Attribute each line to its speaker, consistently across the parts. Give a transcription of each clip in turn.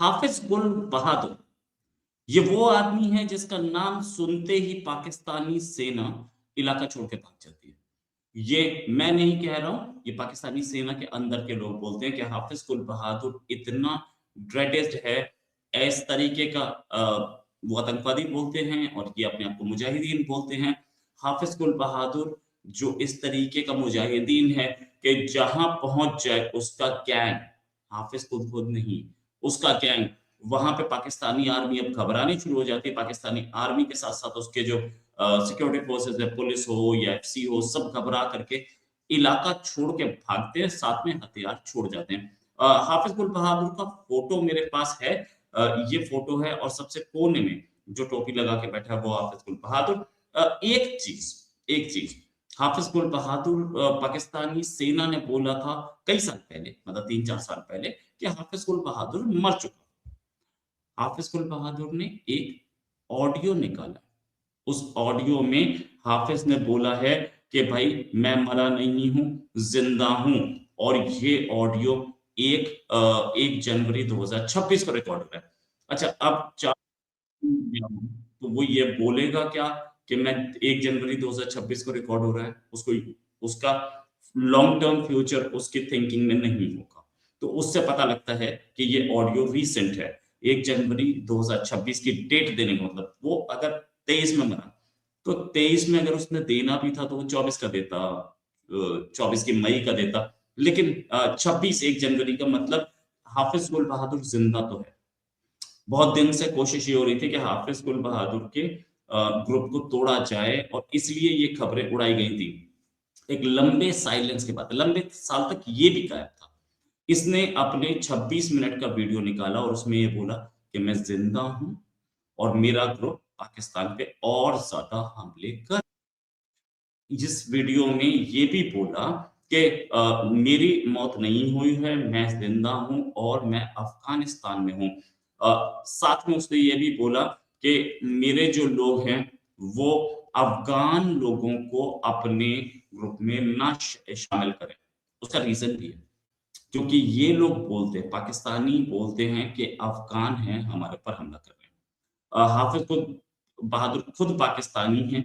Speaker 1: हाफिज गुल बहादुर, ये वो आदमी है जिसका नाम सुनते ही पाकिस्तानी सेना इलाका छोड़ के भाग जाती है। ये मैं नहीं कह रहा हूँ, ये पाकिस्तानी सेना के अंदर के लोग बोलते हैं कि हाफिज गुल बहादुर इतना ड्रेडेस्ट है, इस तरीके का वो आतंकवादी बोलते हैं और ये अपने आप को मुजाहिदीन बोलते हैं। हाफिज गुल बहादुर जो इस तरीके का मुजाहिदीन है कि जहाँ पहुँच जाए उसका गैंग, हाफिज खुद नहीं, उसका गैंग वहाँ पे पाकिस्तानी आर्मी अब घबरानी शुरू हो जाती है। पाकिस्तानी आर्मी के साथ-साथ उसके जो सिक्योरिटी फोर्सेस है, पुलिस हो या एफसी हो, सब घबरा करके इलाका छोड़ के भागते हैं, साथ में हथियार छोड़ जाते हैं। हाफिज गुल बहादुर का फोटो मेरे पास है। ये फोटो है और सबसे कोने में जो टोपी लगा के बैठा है वो हाफिज गुल बहादुर। एक चीज हाफिज गुल बहादुर पाकिस्तानी सेना ने बोला था कई साल पहले, मतलब 3-4 साल पहले, कि हाफिज गुल बहादुर मर चुका। हाफिज गुल बहादुर ने एक ऑडियो निकाला। उस ऑडियो में हाफिज ने बोला है कि भाई मैं मरा नहीं हूँ, जिंदा हूँ। और ये ऑडियो 1 जनवरी 2026 को रिकॉर्ड हुआ है। अच्छा, अब तो वो ये बोलेगा क्या कि मैं 1 जनवरी 2026 को रिकॉर्ड हो रहा है, उसको उसका लॉन्ग टर्म फ्यूचर उसकी थिंकिंग में नहीं होगा। तो उससे पता लगता है कि ये ऑडियो रीसेंट है। 1 जनवरी 2026 की डेट देने का मतलब वो अगर 23 में मरा, तो 23 में अगर उसने देना भी था तो वो 24 का देता, 24 की मई का देता। लेकिन 26 1 जनवरी का मतलब हाफिज गुल बहादुर जिंदा तो है। बहुत दिन से कोशिश ये हो रही थी कि हाफिज गुल बहादुर के ग्रुप को तोड़ा जाए और इसलिए ये खबरें उड़ाई गई थी। एक लंबे साइलेंस के बाद, लंबे साल तक ये भी गायब था। इसने अपने 26 मिनट का वीडियो निकाला और उसमें ये बोला कि मैं जिंदा हूं और मेरा ग्रुप पाकिस्तान पे और ज्यादा हमले कर। जिस वीडियो में ये भी बोला कि मेरी मौत नहीं हुई है, मैं जिंदा हूं और मैं अफगानिस्तान में हूं। साथ में उसने ये भी बोला कि मेरे जो लोग हैं वो अफगान लोगों को अपने ग्रुप में ना शामिल करें। उसका रीजन भी है क्योंकि ये लोग बोलते हैं, पाकिस्तानी बोलते हैं कि अफगान हैं हमारे पर हमला कर रहे हैं। हाफिज खुद बहादुर खुद पाकिस्तानी हैं,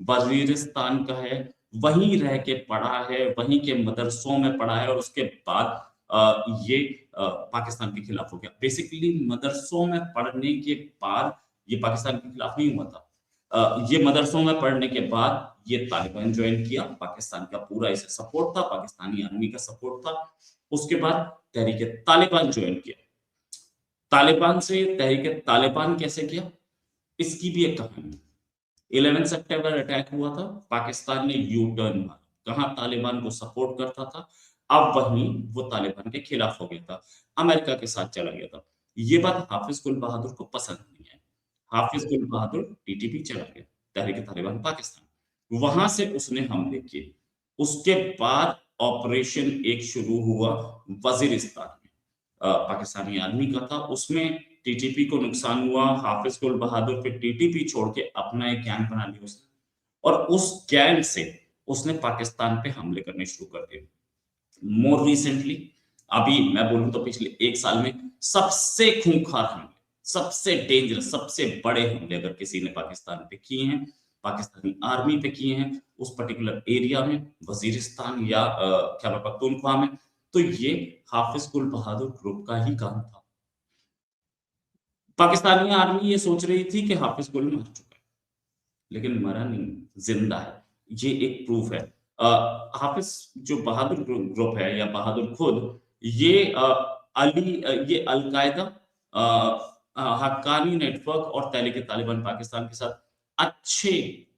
Speaker 1: वजीरिस्तान का है, वहीं रह के पढ़ा है, वहीं के मदरसों में पढ़ा है और उसके बाद ये पाकिस्तान के खिलाफ हो गया। बेसिकली मदरसों में पढ़ने के बाद ये पाकिस्तान के खिलाफ नहीं हुआ था। ये मदरसों में पढ़ने के बाद ये तालिबान ज्वाइन किया, पाकिस्तान का पूरा इसे सपोर्ट था, पाकिस्तानी आर्मी का सपोर्ट था। उसके बाद तहरीक तालिबान ज्वाइन किया। तालिबान से तहरीक तालिबान कैसे किया, इसकी भी एक कहानी है। 11 सितंबर अटैक हुआ था, पाकिस्तान ने यू टर्न मारा, कहाँ तालिबान को सपोर्ट करता था, अब वहीं वो तालिबान के खिलाफ हो गया था, अमेरिका के साथ चला गया था। ये बात हाफिज गुल बहादुर को पसंद नहीं है। हाफिज गुल बहादुर टीटीपी चला गया, तहरीक तालिबान पाकिस्तान, वहां से उसने हमले किए। उसके बाद ऑपरेशन एक शुरू हुआ वजीरिस्तान में, पाकिस्तानी आर्मी का था, उसमें टीटीपी को नुकसान हुआ। हाफिज गुल बहादुर फिर टीटीपी छोड़ के अपना एक गैंग बना लिया उसने और उस गैंग से उसने पाकिस्तान पे हमले करने शुरू कर दिए। मोर रिसेंटली, अभी मैं बोलूं तो पिछले 1 साल में सबसे खूंखार हमले, सबसे डेंजरस, सबसे बड़े हमले अगर किसी ने पाकिस्तान पे किए हैं, पाकिस्तानी आर्मी पे किए हैं, उस पर्टिकुलर एरिया में, वजीरिस्तान या खैबर पख्तूनख्वा में, तो ये हाफिज गुल बहादुर ग्रुप का ही काम था। पाकिस्तानी आर्मी ये सोच रही थी कि हाफिज गुल मर चुका है, लेकिन मरा नहीं, जिंदा है। ये एक प्रूफ है। हाफिज जो बहादुर ग्रुप है या बहादुर खुद, ये ये अलकायदा, हक्कानी नेटवर्क और तहरीक तालिबान पाकिस्तान के साथ अच्छे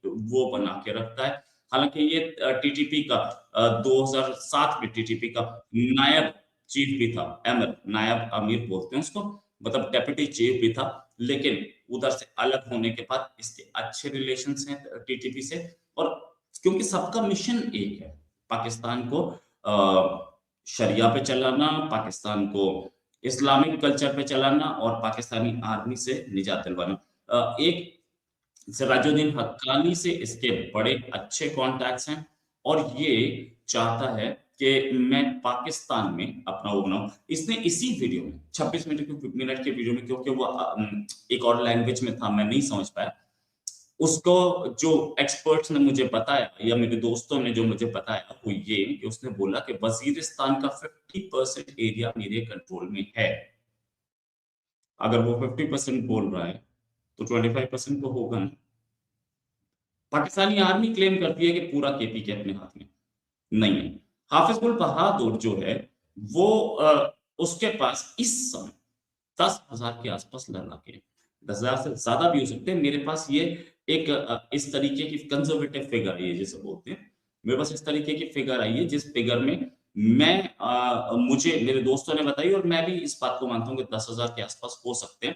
Speaker 1: वो बना के रखता है। हालांकि ये टीटीपी का 2007 में टीटीपी का नायब चीफ भी था, अमर नायब अमीर बोलते हैं उसको, मतलब डेप्यूटी चीफ भी था। लेकिन उधर से अलग होने के बाद इसके अच्छे रिलेशंस हैं टीटीपी से। और क्योंकि सबका मिशन एक है, पाकिस्तान को शरिया पे चलाना, पाकिस्तान को इस्लामिक कल्चर पे चलाना और पाकिस्तानी आर्मी से निजात दिलवाना। एक सिराजुद्दीन हक्कानी से इसके बड़े अच्छे कॉन्टैक्ट्स हैं और ये चाहता है कि मैं पाकिस्तान में अपना वो बनाऊँ। इसने इसी वीडियो में 26 मिनट के वीडियो में, क्योंकि वो एक और लैंग्वेज में था, मैं नहीं समझ पाया। उसको जो एक्सपर्ट्स ने मुझे बताया या मेरे दोस्तों ने जो मुझे बताया वो ये कि उसने बोला कि वज़ीरिस्तान का 50% एरिया मेरे कंट्रोल में है। अगर वो 50% बोल रहा है, तो 25% तो होगा ना। पाकिस्तानी आर्मी क्लेम करती है कि पूरा केपी के अपने हाथ में। नहीं है। हाफिज़ गुल बहादुर जो है, वो उसके पास इस समय 10,000 के आसपास लड़ाके हैं। 10,000 से ज़्यादा भी हो सकते हैं। मेरे पास ये एक इस तरीके की कंज़र्वेटिव फिगर है, ये जिसे बोलते हैं। मेरे पास इस तरीके की फिगर आई है, जिस फिगर में मैं मुझे मेरे दोस्तों ने बताई और मैं भी इस बात को मानता हूँ कि 10,000 के आसपास हो सकते हैं।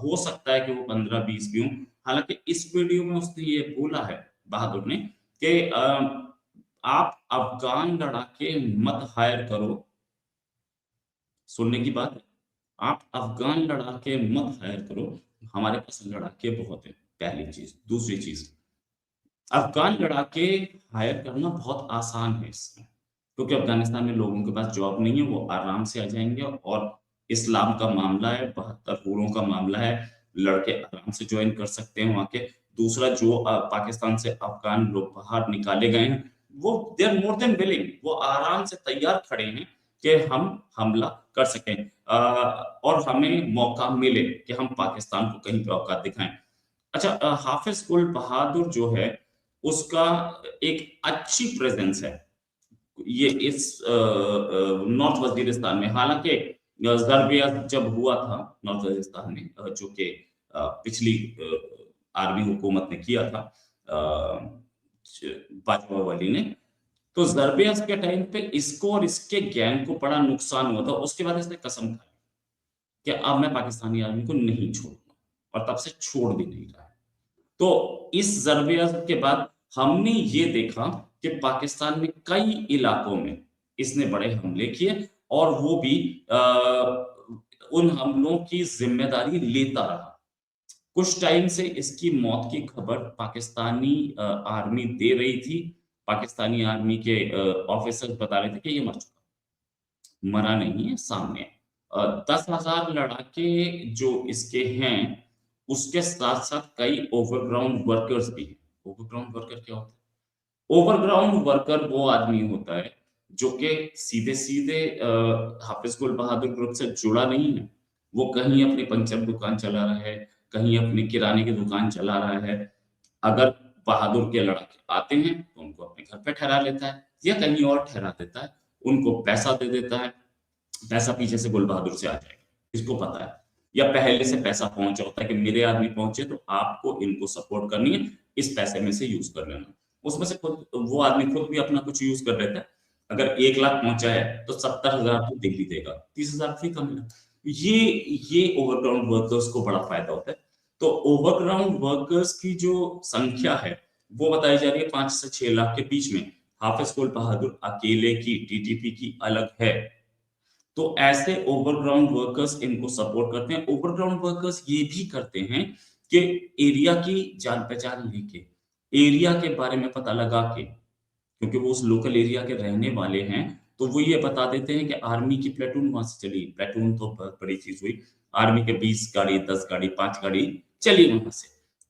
Speaker 1: हो सकता है कि वो 15-20 भी हों। हालाँकि इस वीडियो में उसने ये बोला है, बहादुर ने, कि आप अफ़गान लड़ाके मत हायर करो। सुनने की बात है। आप अफ़गान लड़ाके मत हायर करो, हमारे पास लड़ाके बहुत हैं, पहली चीज़। दूसरी चीज़, अफ़गान लड़ाके हायर करना बहुत आसान है इसमें, क्योंकि अफ़गानिस्तान में लोगों के पास जॉब नहीं है, वो आराम से आ जाएँगे और इस्लाम का मामला है, 72 हुरों का मामला है, लड़के आराम से जॉइन कर सकते हैं वहाँ के। दूसरा, जो पाकिस्तान से अफ़गान लोग बाहर निकाले गए हैं, वो they are more than willing, वो आराम से तैयार खड़े हैं कि हम हमला कर सकें, और हमें मौका मिले कि हम पाकिस्तान को कहीं पे औकात दिखाएँ। अच्छा, हाफ़िज़ गुल बहादुर जो है, उसका एक अच्छी प्रेज़ेंस है। ये इस नॉर्थ वज़ीरिस्तान में, हालाँकि ज़रबिया जब हुआ था नॉर्थ वज़ीरिस्तान में, जो कि पिछली आर्मी हुकूमत ने किया था, अ, च बाजवा वाली ने, तो ज़रबिया के टाइम पे इसको और इसके गैंग को बड़ा नुकसान हुआ था। उसके बाद इसने कसम खाई कि अब मैं पाकिस्तानी आर्मी को नहीं छोड़ूँगा, और तब से छोड़ भी नहीं रहा है। तो इस ज़रबिया के बाद हमने ये देखा कि पाकिस्तान में कई इलाकों में इसने बड़े हमले किए, और वो भी उन हमलों की ज़िम्मेदारी लेता रहा। कुछ टाइम से इसकी मौत की खबर पाकिस्तानी आर्मी दे रही थी। पाकिस्तानी आर्मी के ऑफ़िसर्स बता रहे थे कि ये मर चुका है, मरा नहीं है, सामने है। 10,000 लड़ाके जो इसके हैं, उसके साथ-साथ कई ओवरग्राउंड वर्कर्स भी हैं। ओवरग्राउंड वर्कर क्या होता है? ओवरग्राउंड वर्कर वो आदमी होता है, जो कि सीधे-सीधे हाफ़िज़ गुल बहादुर ग्रुप से जुड़ा नहीं है। वो कहीं अपनी पंचर दुकान चला रहा है, कहीं अपनी किराने की दुकान चला रहा है। अगर बहादुर के लड़ाके आते हैं, तो उनको अपने घर पे ठहरा लेता है या कहीं और ठहरा देता है। उनको पैसा दे देता है, पैसा पीछे से गुल बहादुर से आ जाएगा, इसको पता है। या पहले से पैसा पहुँचा होता है कि मेरे आदमी पहुँचे तो आपको इनको सपोर्ट करनी है, इस पैसे में से यूज़ कर लेना। उसमें से खुद वो आदमी खुद भी अपना कुछ यूज़ कर लेता है। अगर 1 लाख पहुँचा है, तो 70,000 तो दिल्ली देगा, 30,000 फ्री का मिला। ये ओवरग्राउंड वर्कर्स को बड़ा फ़ायदा होता है। तो ओवरग्राउंड वर्कर्स की जो संख्या है, वो बताई जा रही है 5 से 6 लाख के बीच में। हाफ़िज़ गुल बहादुर अकेले की, टीटीपी की अलग है। तो ऐसे ओवरग्राउंड वर्कर्स इनको सपोर्ट करते हैं। ओवरग्राउंड वर्कर्स ये भी करते हैं कि एरिया की जान-पहचान लेके, एरिया के बारे में पता लगा के, क्योंकि वो उस लोकल एरिया के रहने वाले हैं, तो वो ये बता देते हैं कि आर्मी की प्लेटून वहाँ से चली। प्लेटून तो बहुत बड़ी चीज़ हुई। आर्मी के 20 गाड़ी, 10 गाड़ी, 5 गाड़ी चली वहाँ से,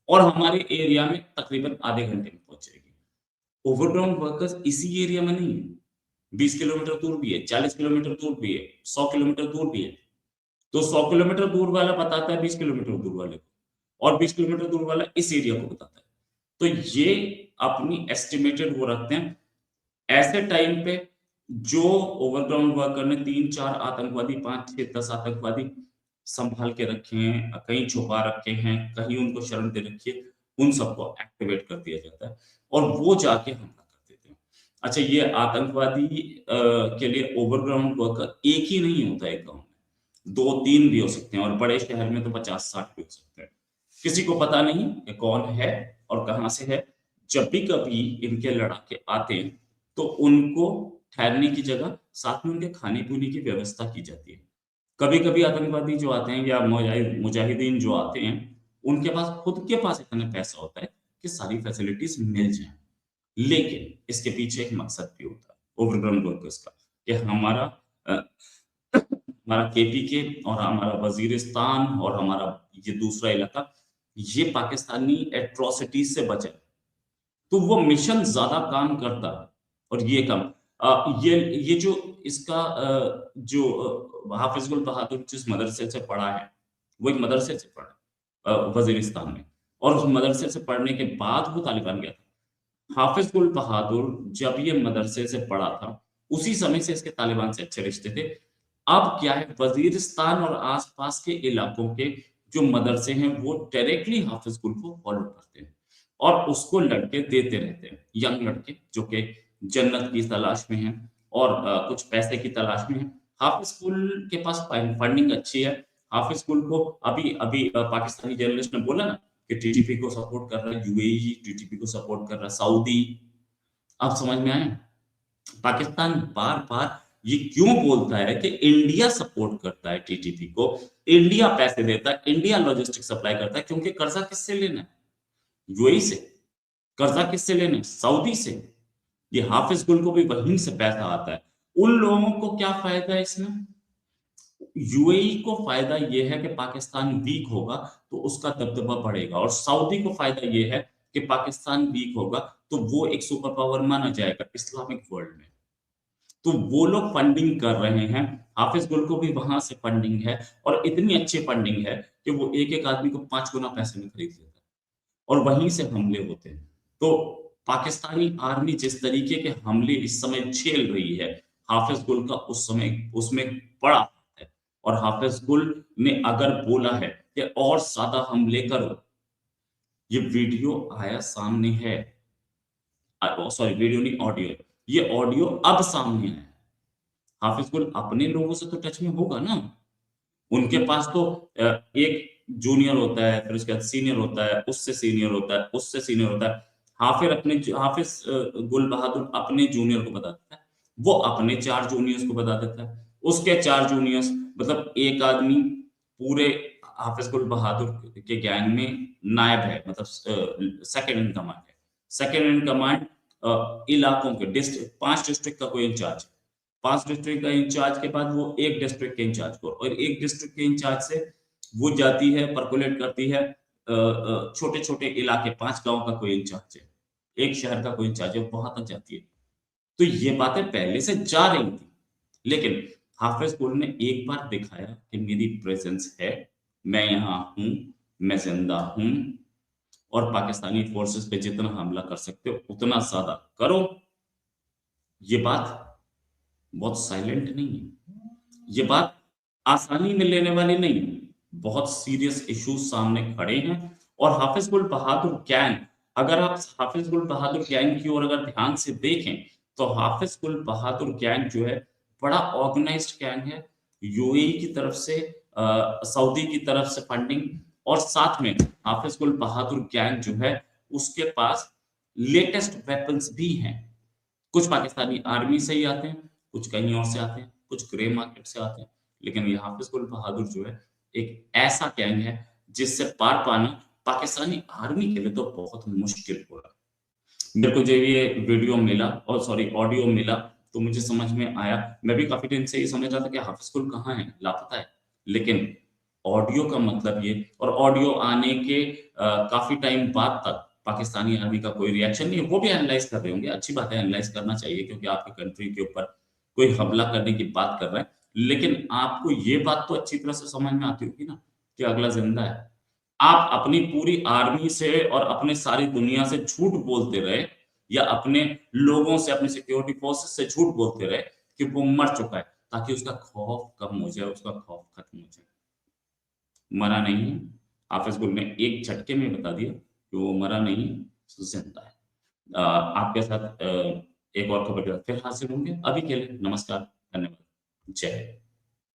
Speaker 1: और हमारे एरिया में तकरीबन आधे घंटे में पहुँच जाएगी। ओवरग्राउंड वर्कर्स इसी एरिया में नहीं है, 20 किलोमीटर दूर भी है, 40 किलोमीटर दूर भी है, 100 किलोमीटर दूर भी है। तो 100 किलोमीटर दूर वाला बताता है 20 किलोमीटर दूर वाले को, और 20 किलोमीटर दूर वाला इस एरिया को बताता है। तो ये अपनी एस्टिमेटेड वो रखते हैं। ऐसे टाइम पे जो ओवरग्राउंड वर्कर ने 3-4 आतंकवादी, 5-6, 10 आतंकवादी संभाल के रखे हैं, कहीं छुपा रखे हैं, कहीं उनको शरण दे रखी है, उन सबको एक्टिवेट कर दिया जाता है, और वो जाके हमला कर देते हैं। अच्छा, ये आतंकवादी के लिए ओवरग्राउंड वर्कर एक ही नहीं होता है गाँव में, 2-3 भी हो सकते हैं, और बड़े शहर में तो 50-60 भी हो सकते हैं। किसी को पता नहीं कि कौन है और कहाँ से है। जब भी कभी इनके लड़ाके आते हैं, तो उनको ठहरने की जगह साथ में उनके खाने-पीने की व्यवस्था की जाती है। कभी-कभी आतंकवादी जो आते हैं या मुजाहिदीन जो आते हैं, उनके पास खुद के पास इतना पैसा होता है कि सारी फैसिलिटीज़ मिल जाएँ। लेकिन इसके पीछे एक मकसद भी होता है। ओवरग्राउंड वर्कर्स का, कि हमारा केपीके और हमारा वजीरिस्तान और हमारा ये दूसरा इलाका, ये पाकिस्तानी एट्रोसिटीज से बचे, तो वो मिशन ज्यादा काम करता है। और ये कम ये जो इसका जो हाफिज गुल बहादुर जिस मदरसे से पढ़ा है, वो एक मदरसे से पढ़ा वजीरिस्तान में, और उस मदरसे से पढ़ने के बाद वो तालिबान गया था। हाफिज गुल बहादुर जब ये मदरसे से पढ़ा था, उसी समय से इसके तालिबान से अच्छे रिश्ते थे। अब क्या है, वजीरिस्तान और आसपास के इलाकों के जो मदरसे हैं वो डायरेक्टली हाफिज गुल को फॉलो करते हैं और उसको लड़के देते रहते हैं, यंग लड़के जो कि जन्नत की तलाश में हैं और कुछ पैसे की तलाश में हैं। हाफिज गुल के पास फंडिंग अच्छी है। हाफिज गुल को अभी अभी पाकिस्तानी जर्नलिस्ट ने बोला ना कि टीटीपी को सपोर्ट कर रहा है यूएई, टीटीपी को सपोर्ट कर रहा है सऊदी। अब समझ में आया, पाकिस्तान बार बार ये क्यों बोलता है कि इंडिया सपोर्ट करता है टीटीपी को, इंडिया पैसे देता है, इंडिया लॉजिस्टिक सप्लाई करता है, क्योंकि कर्जा किससे लेना है? यूएई से। कर्जा किससे लेना है? सऊदी से। ये हाफिज गुल को भी वहीं से पैसा आता है। उन लोगों को क्या फायदा है इसमें? यूएई को फायदा ये है कि पाकिस्तान वीक होगा तो उसका दबदबा बढ़ेगा, और सऊदी को फायदा ये है कि पाकिस्तान वीक होगा तो वो एक सुपर पावर माना जाएगा इस्लामिक वर्ल्ड में। तो वो लोग फंडिंग कर रहे हैं। हाफिज गुल को भी वहां से फंडिंग है, और इतनी अच्छी फंडिंग है कि वो एक एक आदमी को 5 गुना पैसे में खरीद लेता है, और वहीं से हमले होते हैं। तो पाकिस्तानी आर्मी जिस तरीके के हमले इस समय झेल रही है, हाफिज गुल का उस समय उसमें बड़ा हाथ है। और हाफिज गुल ने अगर बोला है कि और ज्यादा हमले करो, ये वीडियो आया सामने है, सॉरी वीडियो नहीं, ऑडियो है। ये ऑडियो अब सामने आया। हाफिज गुल अपने लोगों से तो टच में होगा ना, उनके पास तो एक जूनियर होता है, फिर उसके बाद सीनियर होता है, उससे सीनियर होता है, उससे सीनियर होता है। हाफिज गुल बहादुर अपने जूनियर को बता देता है, वो अपने 4 जूनियर्स को बता देता है, उसके 4 जूनियर्स, मतलब एक आदमी पूरे हाफिज गुल बहादुर के गैंग में नायब है, मतलब सेकंड इन कमांड है। सेकंड इन कमांड इलाकों के डिस्ट्रिक्ट, 5 डिस्ट्रिक्ट का कोई इंचार्ज है। 5 डिस्ट्रिक्ट का इंचार्ज के बाद वो एक डिस्ट्रिक्ट के इंचार्ज को, और एक डिस्ट्रिक्ट के इंचार्ज से वो जाती है, परकोलेट करती है छोटे छोटे इलाके, 5 गांव का कोई इंचार्ज है, एक शहर का कोई इंचार्ज है, वहां तक जाती है। तो ये बातें पहले से जा रही थी, लेकिन हाफिज गुल ने एक बार दिखाया कि मेरी प्रेजेंस है, मैं यहाँ हूं, मैं जिंदा हूं, और पाकिस्तानी फोर्सेस पे जितना हमला कर सकते हो उतना ज्यादा करो। ये बात बहुत साइलेंट नहीं है, ये बात आसानी में लेने वाली नहीं है। बहुत सीरियस इश्यूज सामने खड़े हैं, और हाफिज गुल बहादुर गैंग, अगर आप हाफिज गुल बहादुर गैंग की ओर अगर ध्यान से देखें, तो हाफिज गुल बहादुर गैंग जो है बड़ा ऑर्गेनाइज्ड गैंग है। यूएई की तरफ से, सऊदी की तरफ से फंडिंग, और साथ में हाफिज गुल बहादुर गैंग जो है उसके पास लेटेस्ट वेपन्स भी हैं। कुछ पाकिस्तानी आर्मी से ही आते हैं, कुछ कहीं और से आते हैं, कुछ ग्रे मार्केट से आते हैं, लेकिन ये हाफिज गुल बहादुर जो है एक ऐसा गैंग है जिससे पार पाना पाकिस्तानी आर्मी के लिए तो बहुत मुश्किल हो रहा है। मेरे को जब ये वीडियो मिला, और सॉरी ऑडियो मिला, तो मुझे समझ में आया। मैं भी काफी दिन से ये समझ रहा था कि हाफिज गुल कहाँ है, लापता है, लेकिन ऑडियो का मतलब ये, और ऑडियो आने के काफी टाइम बाद तक पाकिस्तानी आर्मी का कोई रिएक्शन नहीं है। वो भी एनालाइज कर रहे होंगे, अच्छी बात है, एनालाइज करना चाहिए, क्योंकि आपकी कंट्री के ऊपर कोई हमला करने की बात कर रहा है। लेकिन आपको ये बात तो अच्छी तरह से समझ में आती होगी ना कि अगला जिंदा है। आप अपनी पूरी आर्मी से और अपने सारी दुनिया से झूठ बोलते रहे, या अपने लोगों से, अपने सिक्योरिटी फोर्सेस से झूठ बोलते रहे कि वो मर चुका है, ताकि उसका खौफ कम हो जाए, उसका खौफ खत्म हो जाए। मरा नहीं है। हाफिज गुल ने एक झटके में बता दिया कि वो मरा नहीं है, जिंदा है। आपके साथ एक और खबर के साथ फिर हाजिर होंगे। अभी के लिए नमस्कार, धन्यवाद, जय हिंद।